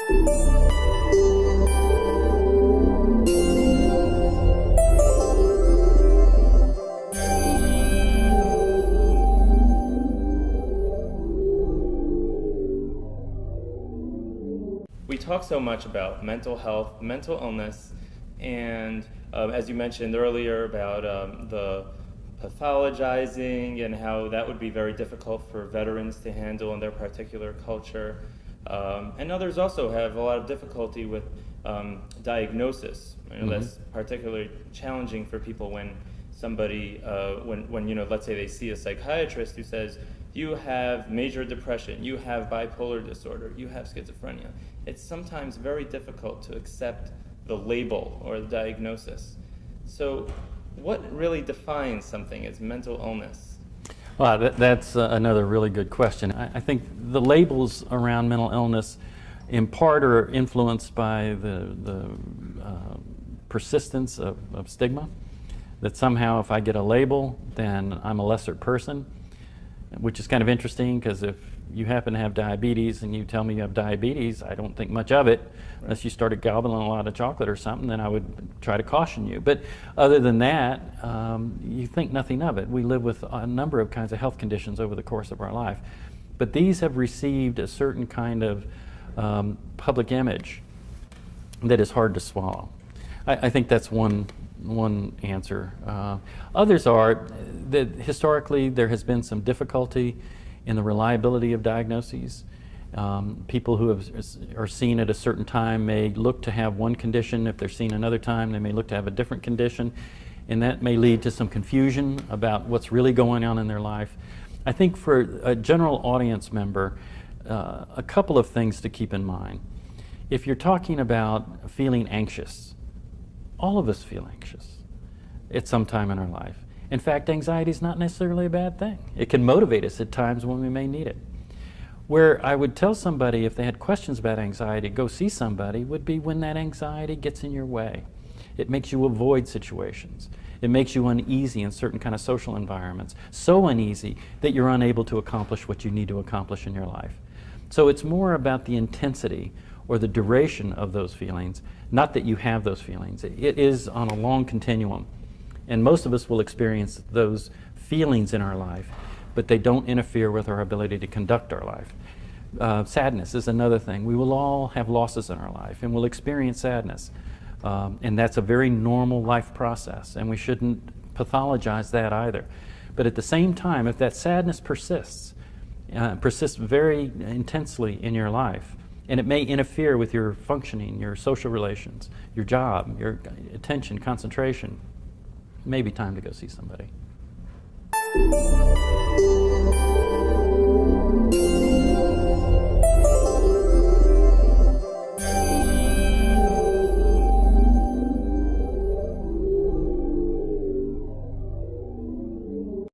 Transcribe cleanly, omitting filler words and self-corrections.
We talk so much about mental health, mental illness, and as you mentioned earlier about the pathologizing and how that would be very difficult for veterans to handle in their particular culture. And others also have a lot of difficulty with diagnosis. That's particularly challenging for people when somebody, when let's say they see a psychiatrist who says, you have major depression, you have bipolar disorder, you have schizophrenia. It's sometimes very difficult to accept the label or the diagnosis. So what really defines something as mental illness? Well, that's another really good question. I think the labels around mental illness in part are influenced by the persistence of stigma, that somehow if I get a label, then I'm a lesser person, which is kind of interesting because if you happen to have diabetes and you tell me you have diabetes, I don't think much of it. Right. Unless you started gobbling a lot of chocolate or something, then I would try to caution you. But other than that, you think nothing of it. We live with a number of kinds of health conditions over the course of our life. But these have received a certain kind of public image that is hard to swallow. I think that's one answer. Others are that historically there has been some difficulty in the reliability of diagnoses. People who are seen at a certain time may look to have one condition. If they're seen another time, they may look to have a different condition, and that may lead to some confusion about what's really going on in their life. I think for a general audience member, a couple of things to keep in mind. If you're talking about feeling anxious, all of us feel anxious at some time in our life. In fact, anxiety is not necessarily a bad thing. It can motivate us at times when we may need it. Where I would tell somebody if they had questions about anxiety, go see somebody, would be when that anxiety gets in your way. It makes you avoid situations. It makes you uneasy in certain kind of social environments. So uneasy that you're unable to accomplish what you need to accomplish in your life. So it's more about the intensity or the duration of those feelings, not that you have those feelings. It is on a long continuum. And most of us will experience those feelings in our life, but they don't interfere with our ability to conduct our life. Sadness is another thing. We will all have losses in our life and we'll experience sadness. And that's a very normal life process, and we shouldn't pathologize that either. But at the same time, if that sadness persists very intensely in your life, and it may interfere with your functioning, your social relations, your job, your attention, concentration, maybe time to go see somebody.